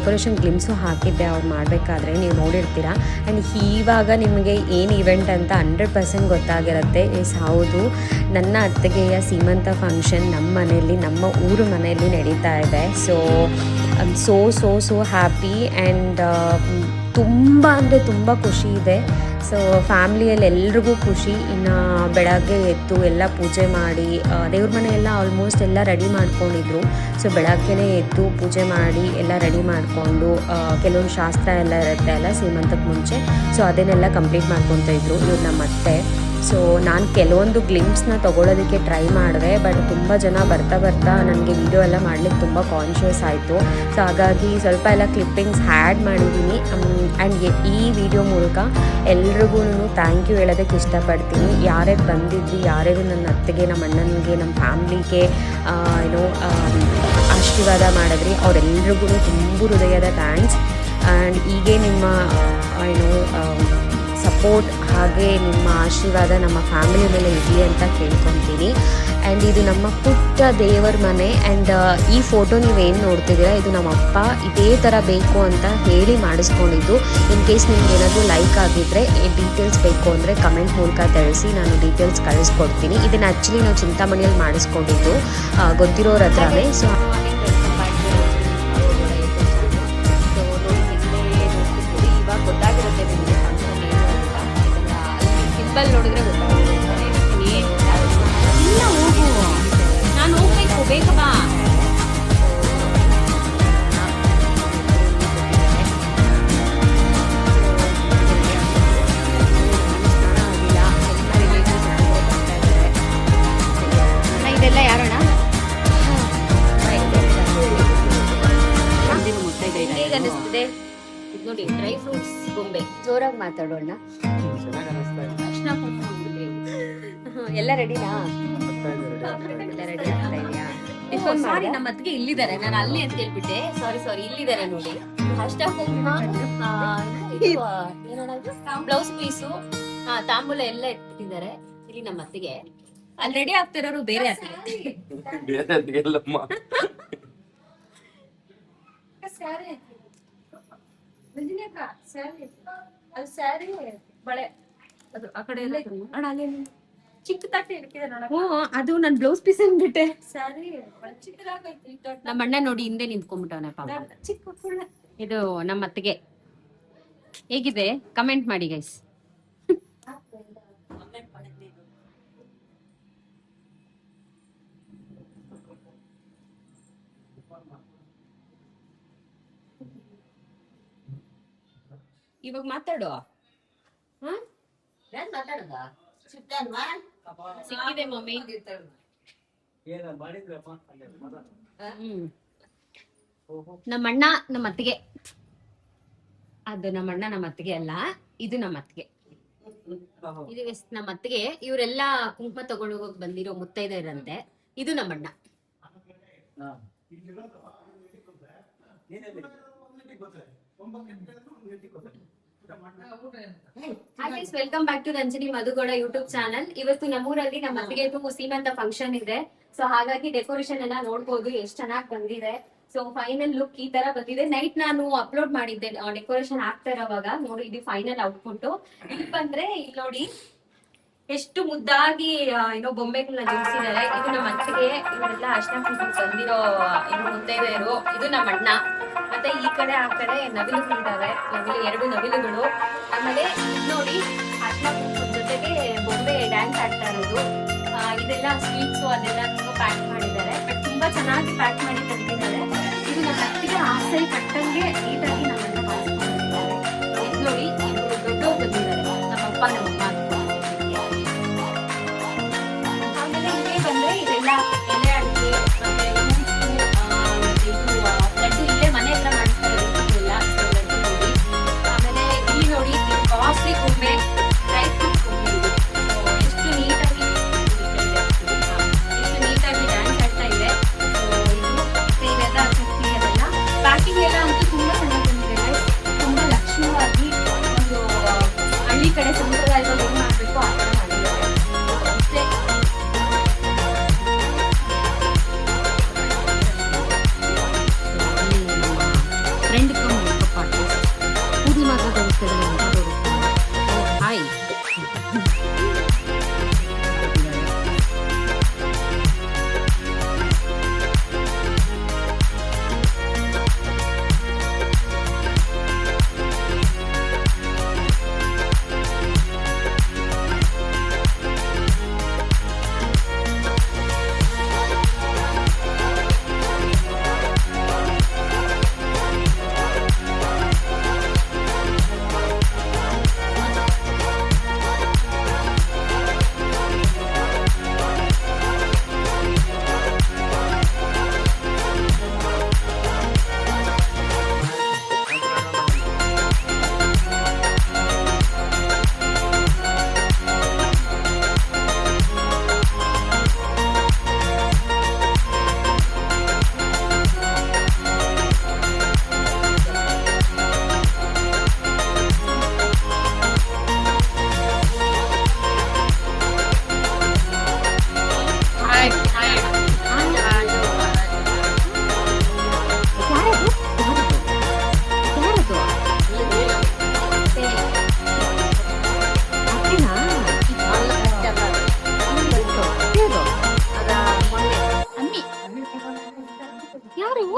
Decoration ಗ್ಲಿಮ್ಸು ಹಾಕಿದ್ದೆ ಅವ್ರು ಮಾಡಬೇಕಾದ್ರೆ, ನೀವು ನೋಡಿರ್ತೀರ. ಆ್ಯಂಡ್ ಇವಾಗ ನಿಮಗೆ ಏನು ಇವೆಂಟ್ ಅಂತ 100% ಗೊತ್ತಾಗಿರುತ್ತೆ. ಹೌದು, ನನ್ನ ಅತ್ತಿಗೆಯ ಸೀಮಂತ ಫಂಕ್ಷನ್ ನಮ್ಮ ಮನೆಯಲ್ಲಿ, ನಮ್ಮ ಊರು ಮನೆಯಲ್ಲಿ ನಡೀತಾ ಇದೆ. So I am so happy and ತುಂಬ ಅಂದರೆ ತುಂಬ ಖುಷಿ ಇದೆ. ಸೊ ಫ್ಯಾಮ್ಲಿಯಲ್ಲಿ ಎಲ್ರಿಗೂ ಖುಷಿ. ಇನ್ನು ಬೆಳಗ್ಗೆ ಎದ್ದು ಎಲ್ಲ ಪೂಜೆ ಮಾಡಿ, ದೇವ್ರ ಮನೆಯೆಲ್ಲ ಆಲ್ಮೋಸ್ಟ್ ಎಲ್ಲ ರೆಡಿ ಮಾಡ್ಕೊಂಡಿದ್ರು. ಸೊ ಬೆಳಗ್ಗೆನೇ ಎದ್ದು ಪೂಜೆ ಮಾಡಿ ಎಲ್ಲ ರೆಡಿ ಮಾಡಿಕೊಂಡು, ಕೆಲವೊಂದು ಶಾಸ್ತ್ರ ಎಲ್ಲ ಇರುತ್ತೆ ಅಲ್ಲ ಸೀಮಂತಕ್ಕೆ ಮುಂಚೆ, ಸೊ ಅದನ್ನೆಲ್ಲ ಕಂಪ್ಲೀಟ್ ಮಾಡ್ಕೊತ ಇದ್ರು ಇವ್ರು ನಮ್ಮ ಅತ್ತೆ. ಸೊ ನಾನು ಕೆಲವೊಂದು ಗ್ಲಿಮ್ಸ್ನ ತೊಗೊಳೋದಕ್ಕೆ ಟ್ರೈ ಮಾಡಿದೆ, ಬಟ್ ತುಂಬ ಜನ ಬರ್ತಾ ನನಗೆ ವಿಡಿಯೋ ಎಲ್ಲ ಮಾಡಲಿಕ್ಕೆ ತುಂಬ ಕಾನ್ಷಿಯಸ್ ಆಯಿತು. ಸೊ ಹಾಗಾಗಿ ಸ್ವಲ್ಪ ಎಲ್ಲ ಕ್ಲಿಪ್ಪಿಂಗ್ಸ್ ಆ್ಯಡ್ ಮಾಡಿದ್ದೀನಿ. ಆ್ಯಂಡ್ ಈ ವಿಡಿಯೋ ಮೂಲಕ ಎಲ್ರಿಗೂ ಥ್ಯಾಂಕ್ ಯು ಹೇಳೋದಕ್ಕೆ ಇಷ್ಟಪಡ್ತೀನಿ. ಯಾರ್ಯಾರು ಬಂದಿದ್ವಿ, ಯಾರ್ಯಾರು ನನ್ನ ಅತ್ತೆಗೆ, ನಮ್ಮ ಅಣ್ಣನಿಗೆ, ನಮ್ಮ ಫ್ಯಾಮ್ಲಿಗೆ ಆಶೀರ್ವಾದ ಮಾಡಿದ್ರಿ, ಅವರೆಲ್ರಿಗೂ ತುಂಬ ಹೃದಯದ ಥ್ಯಾಂಕ್ಸ್. ಆ್ಯಂಡ್ ಹೀಗೆ ನಿಮ್ಮ ಸಪೋರ್ಟ್ ಹಾಗೆ ನಿಮ್ಮ ಆಶೀರ್ವಾದ ನಮ್ಮ ಫ್ಯಾಮಿಲಿ ಮೇಲೆ ಇರಲಿ ಅಂತ ಕೇಳ್ಕೊತೀನಿ. ಆ್ಯಂಡ್ ಇದು ನಮ್ಮ ಪುಟ್ಟ ದೇವರ ಮನೆ. ಆ್ಯಂಡ್ ಈ ಫೋಟೋ ನೀವೇನು ನೋಡ್ತಿದ್ದೀರಾ, ಇದು ನಮ್ಮ ಅಪ್ಪ ಇದೇ ಥರ ಬೇಕು ಅಂತ ಹೇಳಿ ಮಾಡಿಸ್ಕೊಂಡಿದ್ದು. ಇನ್ ಕೇಸ್ ನಿಮ್ಗೆ ಏನಾದರೂ ಲೈಕ್ ಆಗಿದ್ದರೆ, ಡೀಟೇಲ್ಸ್ ಬೇಕು ಅಂದರೆ ಕಮೆಂಟ್ ಮೂಲಕ ತಿಳಿಸಿ, ನಾನು ಡೀಟೇಲ್ಸ್ ಕಳಿಸ್ಕೊಡ್ತೀನಿ. ಇದನ್ನು ಆ್ಯಕ್ಚುಲಿ ನಾವು ಚಿಂತಾಮಣಿಯಲ್ಲಿ ಮಾಡಿಸ್ಕೊಂಡಿದ್ದು, ಗೊತ್ತಿರೋರ ಹತ್ರನೇ. ಸೊ ನೋಡಿದ್ರೆ ಇಲ್ಲ, ಹೋಗು, ನಾನು ಹೋಗ್ಬೇಕು, ಬೇಗ ಬಾ. ಇದೆಲ್ಲ ಯಾರಣ್ಣ ಅನ್ನಿಸ್ತಿದೆ ಇದು ನೋಡಿ, ಡ್ರೈ ಫ್ರೂಟ್ಸ್ ಗೊಂಬೆ. ಜೋರಾಗಿ ಮಾತಾಡೋಣ. ಎಲ್ಲ ರೆಡಿನಾ? ಎಲ್ಲ ರೆಡಿ ಆಗ್ತಾ ಇದೆಯಾ? ಸಾರಿ, ನಮ್ಮ ಅತ್ತಿಗೆ ಇಲ್ಲಿದ್ದಾರೆ, ನಾನು ಅಲ್ಲಿ ಅಂತ ಹೇಳ್ಬಿಟ್ಟೆ. ಸಾರಿ ಇಲ್ಲಿದ್ದಾರೆ ನೋಡಿ. ಬ್ಲೌಸ್ ಪೀಸು, ತಾಂಬೂಲ ಎಲ್ಲ ಇಟ್ಟಿದ್ದಾರೆ. ಇಲ್ಲಿ ನಮ್ಮ ಅತ್ತಿಗೆ. ಅಲ್ಲಿ ರೆಡಿ ಆಗ್ತಿರೋರು ಬೇರೆ ಅತ್ತಿಗೆ. ಬಳೆ ಅದು ಆ ಕಡೆ ಎಲ್ಲ ಚಿಕ್ಕ ತಟ್ಟೆ ಇಡ್ತಿದೆ ನೋಡ. ಅದು ನನ್ ಬ್ಲೌಸ್ ಪೀಸ್ ಅಂದ್ಬಿಟ್ಟೆ. ನಮ್ಮ ಅಣ್ಣ ನೋಡಿ ಹಿಂದೆ ನಿಂತ್ಕೊಂಡ್ಬಿಟ್ಟವನೆ ಪಾಪ. ಇದು ನಮ್ಮ ಅತ್ತಿಗೆ. ಹೇಗಿದೆ ಕಮೆಂಟ್ ಮಾಡಿ ಗೈಸ್. ಇವಾಗ ಮಾತಾಡು. ಸಿಕ್ಕಿದೆ ಮಮ್ಮಿ. ನಮ್ಮಣ್ಣ ನಮ್ಮ ಅತ್ತಿಗೆ. ಅದು ನಮ್ಮಣ್ಣ ನಮ್ಮ ಅತ್ತಿಗೆ ಅಲ್ಲ, ಇದು ನಮ್ಮ ಅತ್ತಿಗೆ. ಇದು ನಮ್ಮ ಅತ್ತಿಗೆ. ಇವರೆಲ್ಲ ಕುಂಕುಮ ತಗೊಂಡು ಹೋಗಕ್ ಬಂದಿರೋ ಮುತ್ತೈದೆಯರಂತೆ. ಇದು ನಮ್ಮಣ್ಣ. Welcome back to Ranjani Madhugowda YouTube channel. ಇವತ್ತು ನಮ್ಮೂರಲ್ಲಿ ನಮ್ಮ ಅತ್ತಿಗೆ ಸೀಮಂತ ಫಂಕ್ಷನ್ ಇದೆ. ಸೊ ಹಾಗಾಗಿ ಡೆಕೋರೇಷನ್ ಎಲ್ಲ ನೋಡ್ಬೋದು ಎಷ್ಟು ಚೆನ್ನಾಗಿ ಬಂದಿದೆ. ಸೊ ಫೈನಲ್ ಲುಕ್ ಈ ತರ ಬಂದಿದೆ. ನೈಟ್ ನಾನು ಅಪ್ಲೋಡ್ ಮಾಡಿದ್ದೆ ಡೆಕೋರೇಷನ್ ಆಗ್ತಾ ಇರೋವಾಗ. ನೋಡಿ, ಇದು ಫೈನಲ್ ಔಟ್ಪುಟ್. ಇಲ್ಲಿ ಬಂದ್ರೆ ಇಲ್ಲಿ ನೋಡಿ ಎಷ್ಟು ಮುದ್ದಾಗಿ ಬೊಂಬೆಗಳನ್ನ ಜೋಡಿಸಿದ್ದಾರೆ. ಇದು ನಮ್ಮ ಅತ್ತಿಗೆ. ಇವರೆಲ್ಲ ಅರ್ಶಿನ ಕುಂಕುಮ ತಂದಿರೋ ಮುತ್ತೈದೆಯರು. ಇದು ನಮ್ಮ ಅಣ್ಣ. ಮತ್ತೆ ಈ ಕಡೆ ಆ ಕಡೆ ನವಿಲುಗಳಿದ್ದಾವೆ, ಎರಡು ನವಿಲುಗಳು. ಆಮೇಲೆ ನೋಡಿ, ಅರ್ಶಿನ ಕುಂಕುಮದ ಜೊತೆಗೆ ಬೊಂಬೆ ಡ್ಯಾನ್ಸ್ ಆಡ್ತಾ ಇರೋದು. ಇದೆಲ್ಲ ಸ್ವೀಟ್ಸ್ ಅದೆಲ್ಲ ಪ್ಯಾಕ್ ಮಾಡಿದ್ದಾರೆ. ಬಟ್ ತುಂಬಾ ಚೆನ್ನಾಗಿ ಪ್ಯಾಕ್ ಮಾಡಿ ತಂದಿದ್ದಾರೆ. ಇದು ನನ್ನ ಅತ್ತಿಗೆ ಆಸೆ ಕಟ್ಟಂಗೆ ನೀಟಾಗಿ ನಮ್ಮನ್ನ ಮಾಡಿಸ್ಕೊಂಡಿದ್ದಾರೆ. ನೋಡಿ, ದೊಡ್ಡವ್ರು ಬಂದಿದ್ದಾರೆ, ನಮ್ಮಪ್ಪ ನಮ್ಮಮ್ಮ. ಆಮೇಲೆ ಇಲ್ಲೇ ಬಂದ್ರೆ ಇದೆಲ್ಲ ಎಲೆ ಅಡಿಕೆ ಮತ್ತೆ ಲಡ್ಡು ಇಲ್ಲೇ ಮನೆ ಹತ್ರ ಮಾಡಿಸ್ತಾ ಇರೋದಿಲ್ಲ. ಆಮೇಲೆ ಇಲ್ಲಿ ನೋಡಿ, ಕಾಸ್ಟ್ಲಿ ಗೊಂಬೆ, ಡ್ರೈ ಫ್ರೂಟ್ ಗೊಂಬೆ. ಇದು ಎಷ್ಟು ನೀಟಾಗಿ ಡ್ಯಾನ್ಸ್ ಆಡ್ತಾ ಇದೆ. ಇದು ಇವೆಲ್ಲ ಚಟ್ನಿ ಅದೆಲ್ಲ ಪ್ಯಾಕಿಂಗ್ ಎಲ್ಲ ಅಂತೂ ತುಂಬಾ ಚೆನ್ನಾಗಿ ಬಂದಿದೆ. ತುಂಬಾ ಲಕ್ಷಣವಾಗಿ ಒಂದು ಹಳ್ಳಿ ಕಡೆ ಸಂಪ್ರದಾಯವಾಗಿ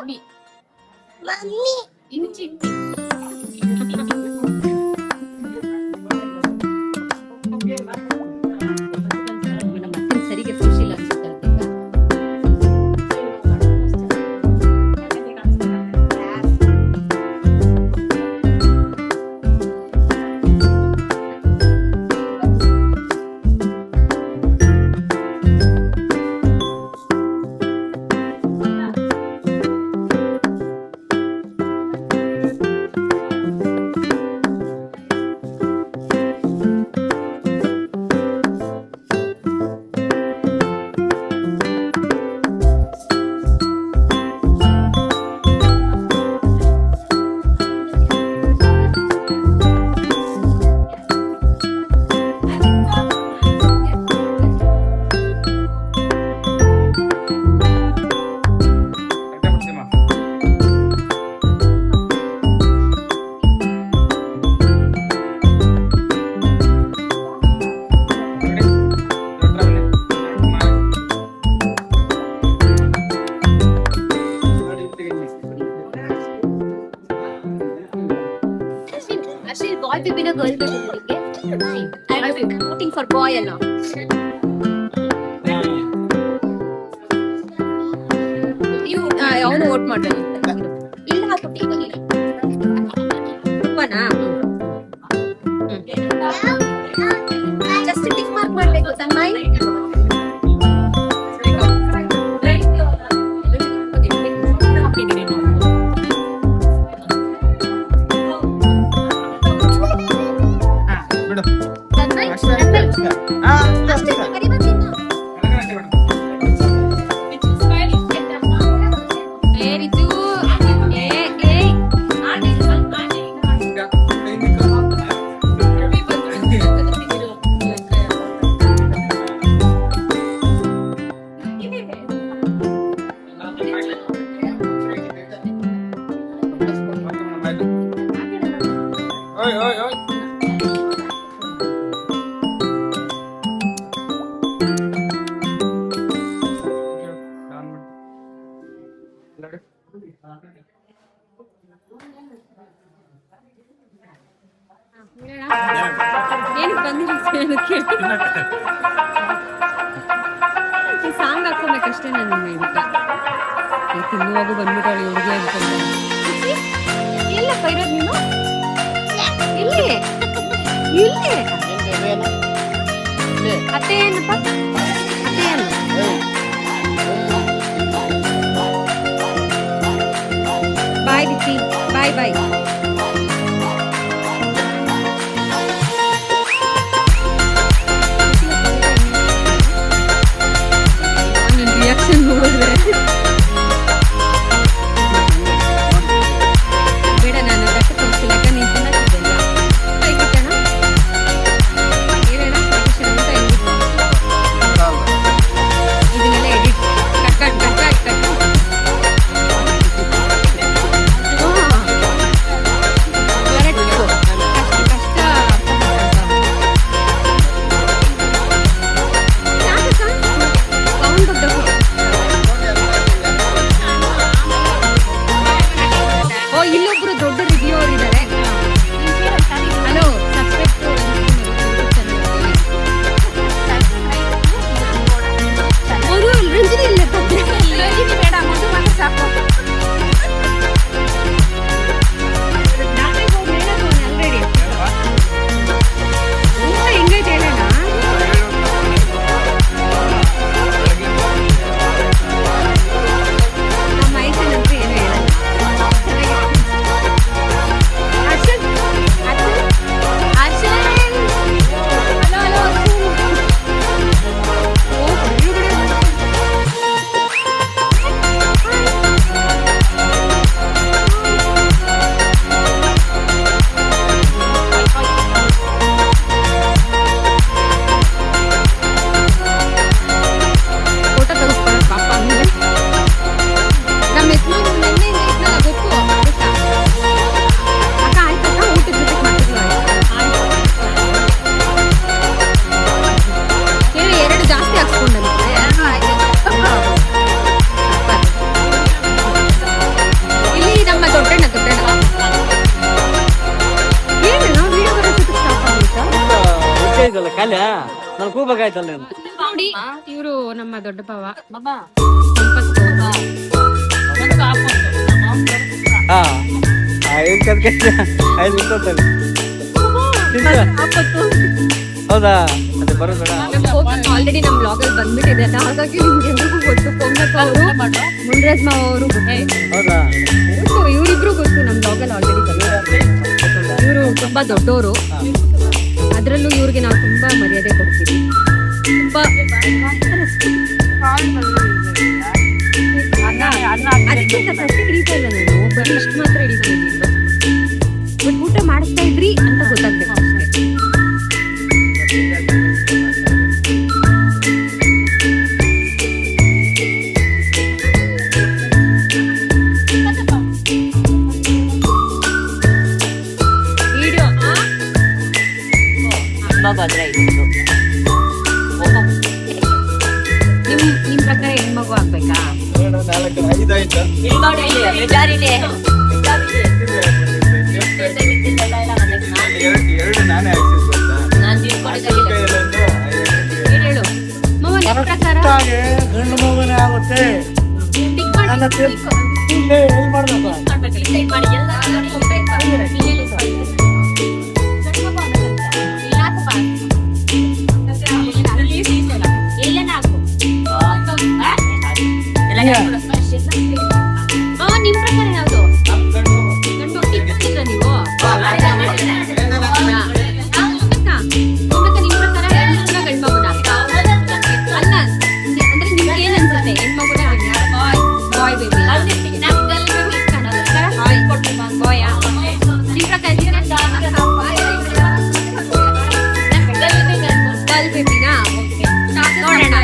ಬಾಬಿ ಇದು ಚಿಟ್ಟಿ. ಸರಿಗೆ ಖುಷಿಲ್ಲ ಅನ್ಸುತ್ತೆ. Boy baby na girl baby ನಿಮಗೆ I'm voting for boy ಅಲ್ಲ you ಅವನು ವೋಟ್ ಮಾಡ್ತಾನೆ ಇಲ್ಲ ಹಾಕ್ಬಿಟ್ಟು ಈಗ ನೀನು ಜಸ್ಟ್ ಟಿಕ್ ಮಾರ್ಕ್ ಮಾಡಬೇಕು ತನ್ಮೈ ಏನಕ್ಕೆ ಬಂದಿರುತ್ತೆ ಸಾಂಗ್ ಹಾಕೋಬೇಕಷ್ಟೇ ನಾನು ತಿನ್ನುವಾಗ ಬಂದ್ಬಿಟ್ಟು ಹುಡುಗಿ ಅನ್ಕೊಂಡೆ ಎಲ್ಲಪ್ಪ ಇರೋದು ನೀನು ಇಲ್ಲಿ ಇಲ್ಲಿ ಅತ್ತೆ ಏನಪ್ಪ ಅತ್ತೆ ಏನು ಬಾಯ್ ದಿತ್ತಿ ಬಾಯ್ ಬಾಯ್ ರಿಯಾಕ್ಷನ್ ನೋಡಿದ್ರೆ ಬೇಡ ನಾನು ಕಟ್ಟು ತೋರಿಸಿಲ್ಲ ನೀನು ತಿನ್ನಕ್ಕಿದ್ದಲ್ಲ ಕೈಗಿಟ್ಟಣ ಹೇಳೋಣ ಅಂತ ಇದನ್ನೆಲ್ಲ ಎಡಿಟ್ ಕಟ್ ಇದಲ್ಲ ಕಾಲ್ಯ ನಾನು ಕೂಗ್ಬೇಕಾಯ್ತಲ್ಲ ನೀನು. ನೋಡಿ ಇವರು ನಮ್ಮ ದೊಡ್ಡ ಭಾವ ಹಾ 5 ಗೊತ್ತಾಗ್ತದೆ. ಹೌದಾ ಅದೇ ಬರೋದು ಆಲ್ರೆಡಿ ನಮ್ ಬ್ಲಾಗ್ ಅಲ್ಲಿ ಬಂದ್ಬಿಟ್ಟಿದೆ ಅಲ್ಲ, ಹಾಗಾಗಿ ನಿಮ್ಗೆ ಎಲ್ರಿಗೂ ಗೊತ್ತು. ಪೊಂಗಕ್ ಅವರು ಮುನ್ರಾಜ್ ಮಾವ ಅವರು ಹೌದಾ ಗೊತ್ತು, ಇವರಿಬ್ರು ಗೊತ್ತು. ನಮ್ ಬ್ಲಾಗ್ ಅಲ್ಲಿ ಆಲ್ರೆಡಿ ಬಂದಿದ್ದಾರೆ. ಇವರು ತುಂಬಾ ದೊಡ್ಡವರು, ಅದ್ರಲ್ಲೂ ಇವ್ರಿಗೆ ನಾವು ತುಂಬಾ ಮರ್ಯಾದೆ ಕೊಡ್ತೀವಿ. ತುಂಬಾ ಅದಕ್ಕಿಂತ ಪ್ರತಿ ಹಿಡಿತಾ ಇಲ್ಲ ನಾನು, ಬರೀ ಇಷ್ಟು ಮಾತ್ರ ಹಿಡಿತಾ ಇದ್ದೀನಿ. ಬಟ್ ಊಟ ಮಾಡಿಸ್ತಾ ಇದ್ರಿ ಅಂತ ಗೊತ್ತಾಗ್ಬೇಕು ಅಷ್ಟೇ. ನಿಮ್ ಪ್ರಕಾರ ಹೆಣ್ಮಗು ಆಗ್ಬೇಕಾ? 5 ಆಯ್ತಾ? ಎರಡು ನಾನೇ ಹಾಕ್ಸಿದ್ ಗೊತ್ತಾ? ಹೇಳು ಮಾವ, ನಿಮ್ ಪ್ರಕಾರ ಗಂಡು ಮಗುನೇ ಆಗುತ್ತೆ. ಟಿಕ್ ಮಾಡಿ, ನನ್ನ ತೀರ್ಪು ಇಲ್ಲೇ ಎಲ್ಲಿ ಮಾಡ್ಬೇಕು? ನಿಮ್ ಪ್ರಕಾರ ಯಾವ್ದು? ಗಂಡು ಟಿಕ್ ಮಾಡಿದ್ರ ನೀವು? ನಿಮ್ ಪ್ರಕಾರ ಹೆಣ್ಮಗುನ ಗಂಡ್ಮಗುನ? ಅಲ್ಲ, ಅಂದ್ರೆ ನಿಮ್ಗೆ ಏನ್ ಅನ್ಸುತ್ತೆ? ಹೆಣ್ಮಗುನ ಬಾಯ್ ಬೇಬಿ? ಬಾಯ್ ನಿಮ್ ಪ್ರಕಾರ ಗರ್ಲ್ ಬೇಬಿನಾ? ನೋಡೋಣ.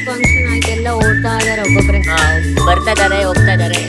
ಫಂಕ್ಷನ್ ಆಯ್ತೆಲ್ಲ ಓಡ್ತಾ ಇದಾರೆ ಒಬ್ಬೊಬ್ರೆ. ಬರ್ತಾ ಇದಾರೆ ಹೋಗ್ತಾ ಇದಾರೆ.